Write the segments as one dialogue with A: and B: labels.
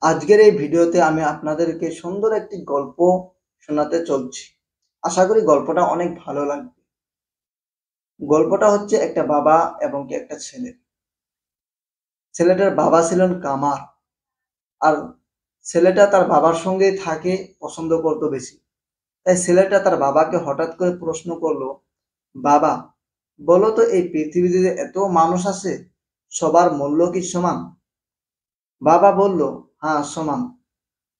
A: আজকের এই ভিডিওতে আমি আপনাদেরকে সুন্দর একটি গল্প শোনাতে চলছি। আশা করি গল্পটা অনেক ভালো লাগবে। গল্পটা হচ্ছে একটা বাবা এবং একটা ছেলে। ছেলেটার বাবা ছিলেন কামার, আর ছেলেটা তার বাবার সঙ্গেই থাকে, পছন্দ করতো বেশি। তাই ছেলেটা তার বাবাকে হঠাৎ করে প্রশ্ন করলো, বাবা, বলো তো এই পৃথিবীতে যে এত মানুষ আছে, সবার মূল্য কি সমান? বাবা বলল, হ্যাঁ সমান।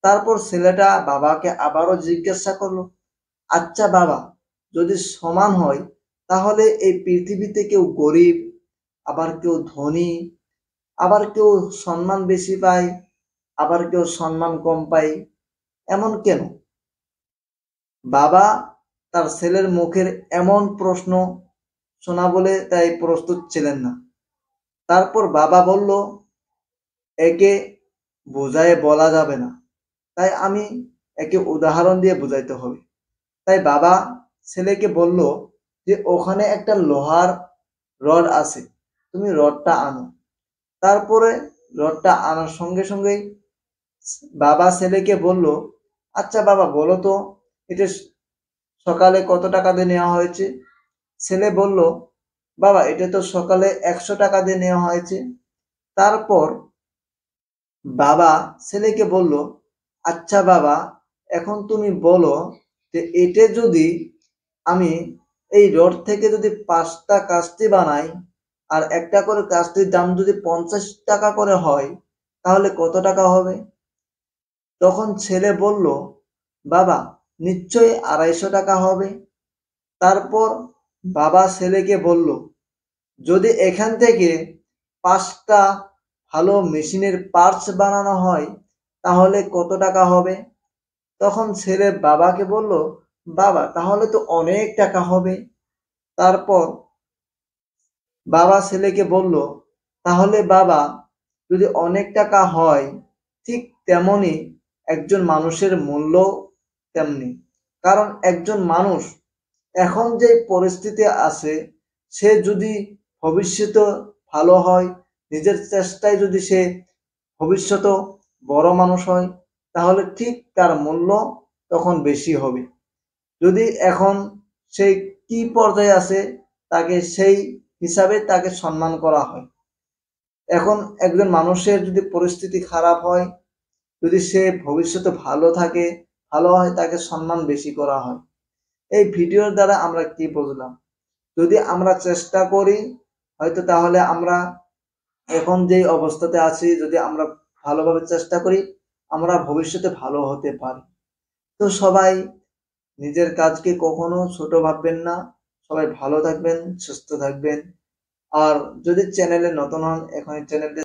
A: তারপর ছেলেটা বাবাকে আবারও জিজ্ঞাসা করলো, আচ্ছা বাবা, যদি সমান হয় তাহলে এই পৃথিবীতে কেউ গরিব, আবার কেউ ধনী, আবার কেউ সম্মান বেশি পায়, আবার কেউ সম্মান কম পায়, এমন কেন? বাবা তার ছেলের মুখের এমন প্রশ্ন শোনা বলে তাই প্রস্তুত ছিলেন না। তারপর বাবা বলল, একে বোঝায় বলা যাবে না, তাই আমি একে উদাহরণ দিয়ে বুঝাইতে হবে। তাই বাবা ছেলেকে বলল যে ওখানে একটা লোহার রড আছে, তুমি রডটা আনো। তারপরে রডটা আনার সঙ্গে সঙ্গেই বাবা ছেলেকে বলল, আচ্ছা বাবা বলো তো, এটা সকালে কত টাকা দিয়ে নেওয়া হয়েছে? ছেলে বলল, বাবা এটা তো সকালে 100 টাকা দিয়ে নেওয়া হয়েছে। তারপর বাবা ছেলেকে বলল, আচ্ছা বাবা, এখন তুমি বলো যে এটা যদি আমি এই রড থেকে যদি 5টা কাস্তে বানাই, আর একটা করে কাস্তির দাম যদি 50 টাকা করে হয়, তাহলে কত টাকা হবে? তখন ছেলে বলল, বাবা নিশ্চয়ই 250 টাকা হবে। তারপর বাবা ছেলেকে বলল, যদি এখান থেকে 5টা ভালো মেশিনের পার্টস বানানো হয়, তাহলে কত টাকা হবে? তখন ছেলে বাবাকে বলল, বাবা তাহলে তো অনেক টাকা হবে। তারপর বাবা ছেলেকে বলল, তাহলে বাবা যদি অনেক টাকা হয়, ঠিক তেমনি একজন মানুষের মূল্য তেমনি। কারণ একজন মানুষ এখন যে পরিস্থিতি আছে, সে যদি ভবিষ্যতে ভালো হয়, নিজের চেষ্টায় যদি সে ভবিষ্যতে বড় মানুষ হয়, তাহলে ঠিক তার মূল্য তখন বেশি হবে। যদি এখন সেই কি পর্যায়ে আছে, তাকে সেই হিসাবে তাকে সম্মান করা হয়। এখন একজন মানুষের যদি পরিস্থিতি খারাপ হয়, যদি সে ভবিষ্যতে ভালো থাকে, ভালো হয়, তাকে সম্মান বেশি করা হয়। এই ভিডিওর দ্বারা আমরা কি বুঝলাম? যদি আমরা চেষ্টা করি, হয়তো তাহলে আমরা এখন যেই অবস্থাতে আছি, যদি আমরা ভালোভাবে চেষ্টা করি, আমরা ভবিষ্যতে ভালো হতে পারি। তো সবাই নিজের কাজকে কখনো ছোট ভাববেন না। সবাই ভালো থাকবেন, সুস্থ থাকবেন। আর যদি চ্যানেলে নতুন হন, এখন চ্যানেলটি